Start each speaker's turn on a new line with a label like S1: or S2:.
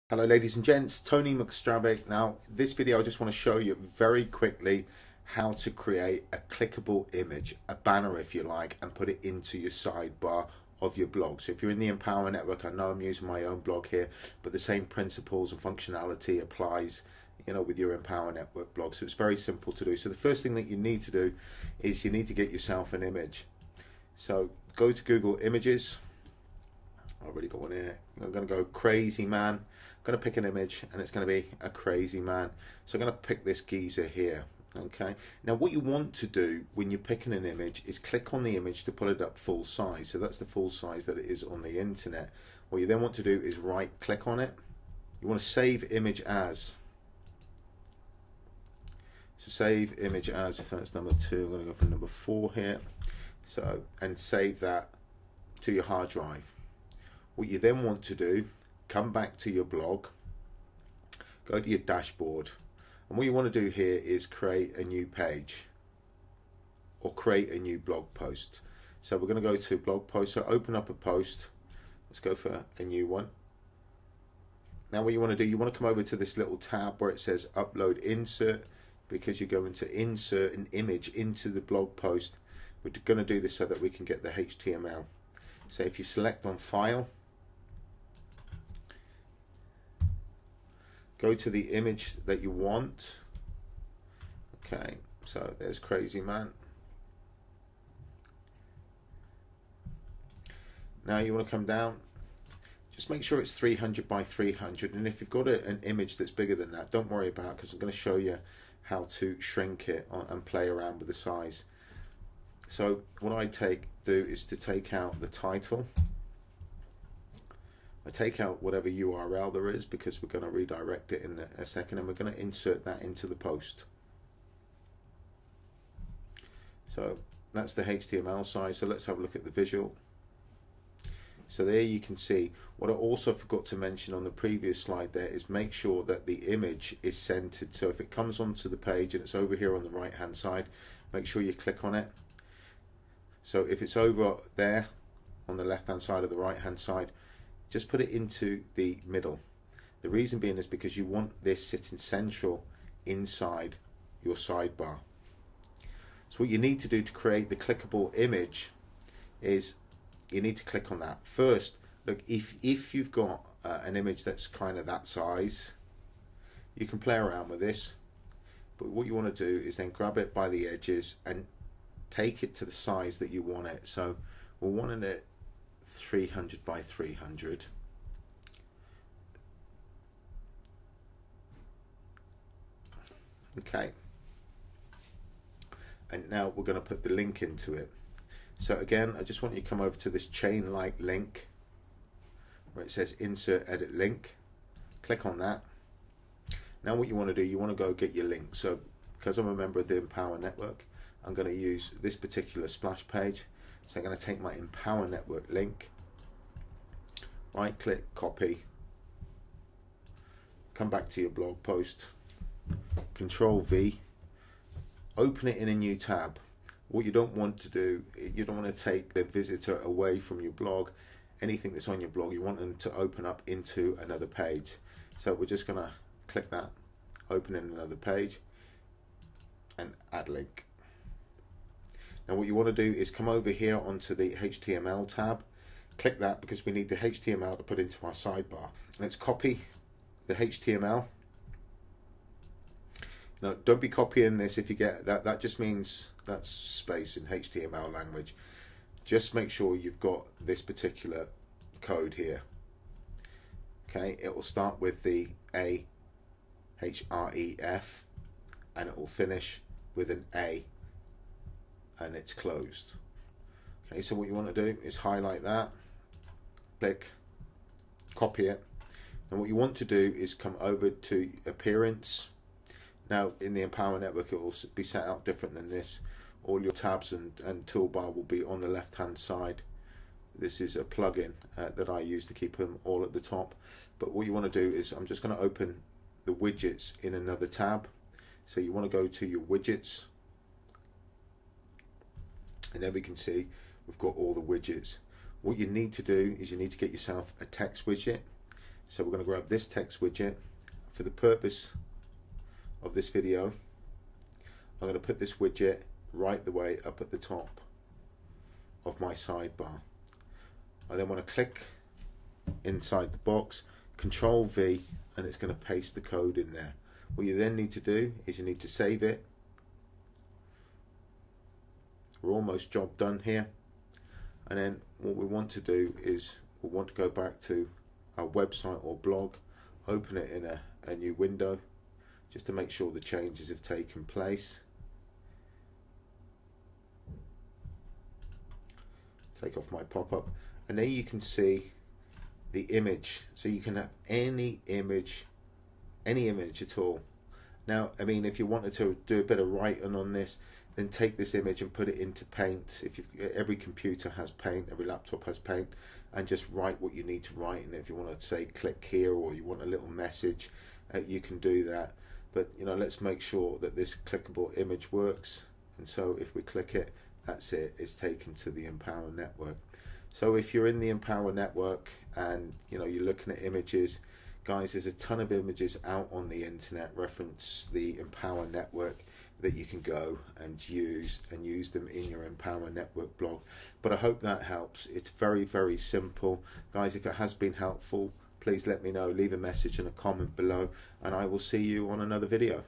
S1: Hello ladies and gents, Tony Mcstravick. Now this video I just want to show you very quickly how to create a clickable image, a banner if you like, and put it into your sidebar of your blog. So if you're in the Empower Network, I know I'm using my own blog here, but the same principles and functionality applies, you know, with your Empower Network blog. So it's very simple to do. So the first thing that you need to do is you need to get yourself an image. So go to Google Images. I've already got one here. I'm going to go crazy man. I'm going to pick an image and it's going to be a crazy man. So I'm going to pick this geezer here. Okay. Now what you want to do when you're picking an image is click on the image to put it up full size. So that's the full size that it is on the internet. What you then want to do is right click on it. You want to save image as. So save image as, if that's number 2, I'm going to go for number 4 here. So, and save that to your hard drive. What you then want to do, come back to your blog, go to your dashboard, and what you want to do here is create a new page or create a new blog post. So we're going to go to blog post, so open up a post, let's go for a new one. Now what you want to do, you want to come over to this little tab where it says upload insert, because you're going to insert an image into the blog post. We're going to do this so that we can get the HTML. So if you select on file, go to the image that you want. Okay, so there's crazy man. Now you want to come down, just make sure it's 300 by 300, and if you've got an image that's bigger than that, don't worry about it, because I'm going to show you how to shrink it and play around with the size. So what I do is to take out the title. I take out whatever URL there is because we're going to redirect it in a second, and we're going to insert that into the post. So that's the HTML size. So let's have a look at the visual. So there you can see, what I also forgot to mention on the previous slide there is make sure that the image is centered. So if it comes onto the page and it's over here on the right hand side, make sure you click on it. So if it's over there on the left hand side or the right hand side, just put it into the middle. The reason being is because you want this sitting central inside your sidebar. So what you need to do to create the clickable image is you need to click on that. First, look, if you've got an image that's kind of that size, you can play around with this. But what you want to do is then grab it by the edges and take it to the size that you want it. So we're wanting it 300 by 300. Okay. And now we're going to put the link into it. So again, I just want you to come over to this chain-like link where it says insert edit link. Click on that. Now what you want to do, you want to go get your link. So because I'm a member of the Empower Network, I'm going to use this particular splash page. So I'm going to take my Empower Network link, right click, copy, come back to your blog post, Control V, open it in a new tab. What you don't want to do, you don't want to take the visitor away from your blog. Anything that's on your blog, you want them to open up into another page. So we're just going to click that, open in another page, and add link. Now what you want to do is come over here onto the HTML tab, click that because we need the HTML to put into our sidebar. Let's copy the HTML. Now don't be copying this if you get that, that just means that's space in HTML language. Just make sure you've got this particular code here. Okay, it will start with the A, H-R-E-F, and it will finish with an A, and it's closed. Okay, so what you want to do is highlight that, click, copy it, and what you want to do is come over to appearance. Now in the Empower Network it will be set out different than this. All your tabs and toolbar will be on the left hand side. This is a plugin that I use to keep them all at the top. But what you want to do is, I'm just going to open the widgets in another tab. So you want to go to your widgets, and then we can see we've got all the widgets. What you need to do is you need to get yourself a text widget. So we're going to grab this text widget. For the purpose of this video, I'm going to put this widget right the way up at the top of my sidebar. I then want to click inside the box, Control V, and it's going to paste the code in there. What you then need to do is you need to save it. We're almost job done here. And then what we want to do is we want to go back to our website or blog, open it in a new window just to make sure the changes have taken place. Take off my pop-up, and there you can see the image. So you can have any image at all. Now, I mean, if you wanted to do a bit of writing on this, then take this image and put it into Paint. Every computer has Paint, every laptop has Paint, and just write what you need to write. And if you want to say click here, or you want a little message, you can do that. But you know, let's make sure that this clickable image works. And so if we click it, that's it, it's taken to the Empower Network. So if you're in the Empower Network and you know you're looking at images, guys, there's a ton of images out on the internet. Reference the Empower Network that you can go and use them in your Empower Network blog. But I hope that helps. It's very, very simple. Guys, if it has been helpful, please let me know. Leave a message and a comment below, and I will see you on another video.